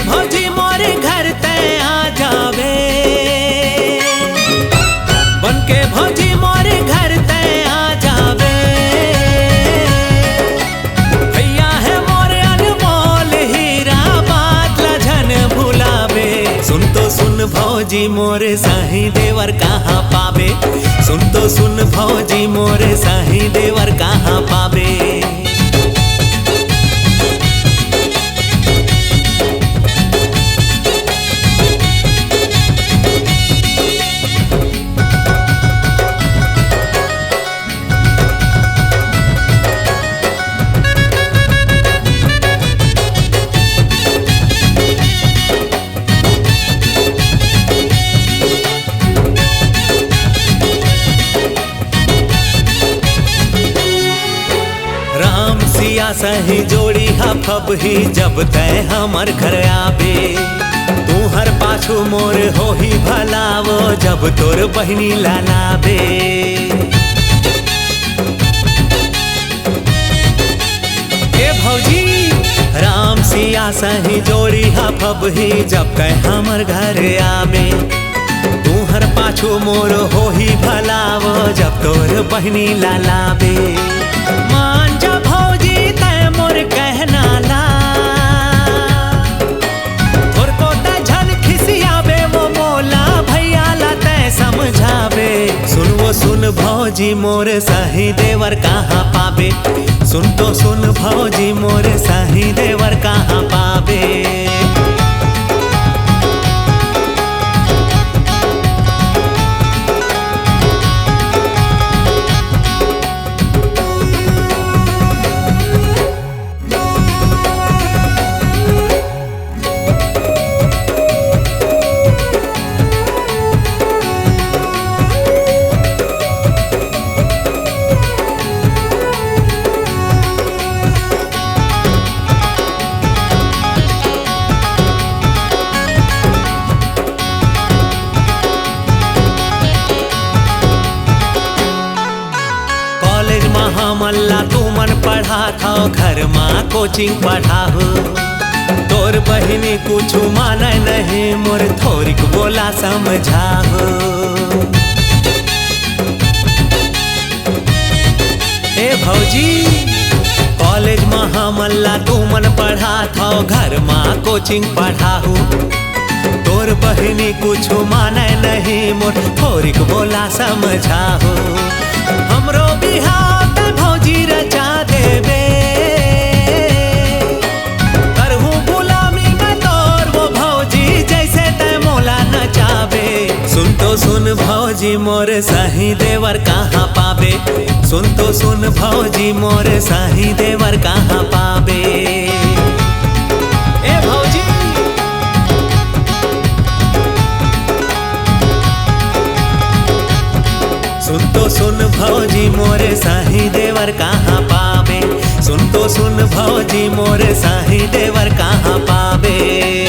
भौजी मोरे घर ते आ जावे, बनके भौजी मोरे घर ते आ जावे। भैया है मोरे अनमोल हीरा, बात लझन भुलावे। सुन तो सुन भौजी मोरे साही देवर कहाँ पावे, सुन तो सुन भौजी मोरे साही देवर कहाँ पावे। सिया सही जोड़ी हफब ही जब तय हमर घर आवे। तू हर पाछू मोर हो ही भलावो जब तोर बहनी लालावे। ए भौजी राम सिया सही जोड़ी हफब ही जब तय हमर घर आवे। तू हर पाछू मोर हो ही भलावो जब तोर बहनी लालावे। मान जा भौजी तय मोर कहना ला, थोर को तय झन खिसियावे वो मोला भैया ला तय समझावे। सुन वो सुन भौजी मोर साही देवर कहाँ पावे, सुन तो सुन भौजी मोर साही देवर कहाँ पावे। मल्ला तू मन पढ़ा था घर माँ कोचिंग पढ़ाहु। तोर बहिनी कुछ माने नहीं मोर थोरिक बोला समझाहु। ए भौजी कॉलेज में मल्ला तू मन पढ़ा था घर माँ कोचिंग पढ़ाहु। तोर बहिनी कुछ माने नहीं मोर थोरिक बोला समझाहु। हमरो बिहार भौजी रचा देवे, करहूँ गुलामी में तोर वो भौजी जैसे तय मोला नचावे। सुन तो सुन भौजी मोर साही देवर कहाँ पावे, सुन तो सुन भौजी मोर साही देवर कहाँ पावे। ए भौजी सुन तो सुन भौजी मोरे साही देवर कहाँ पावे, सुन तो सुन भौजी मोरे साही देवर कहाँ पावे।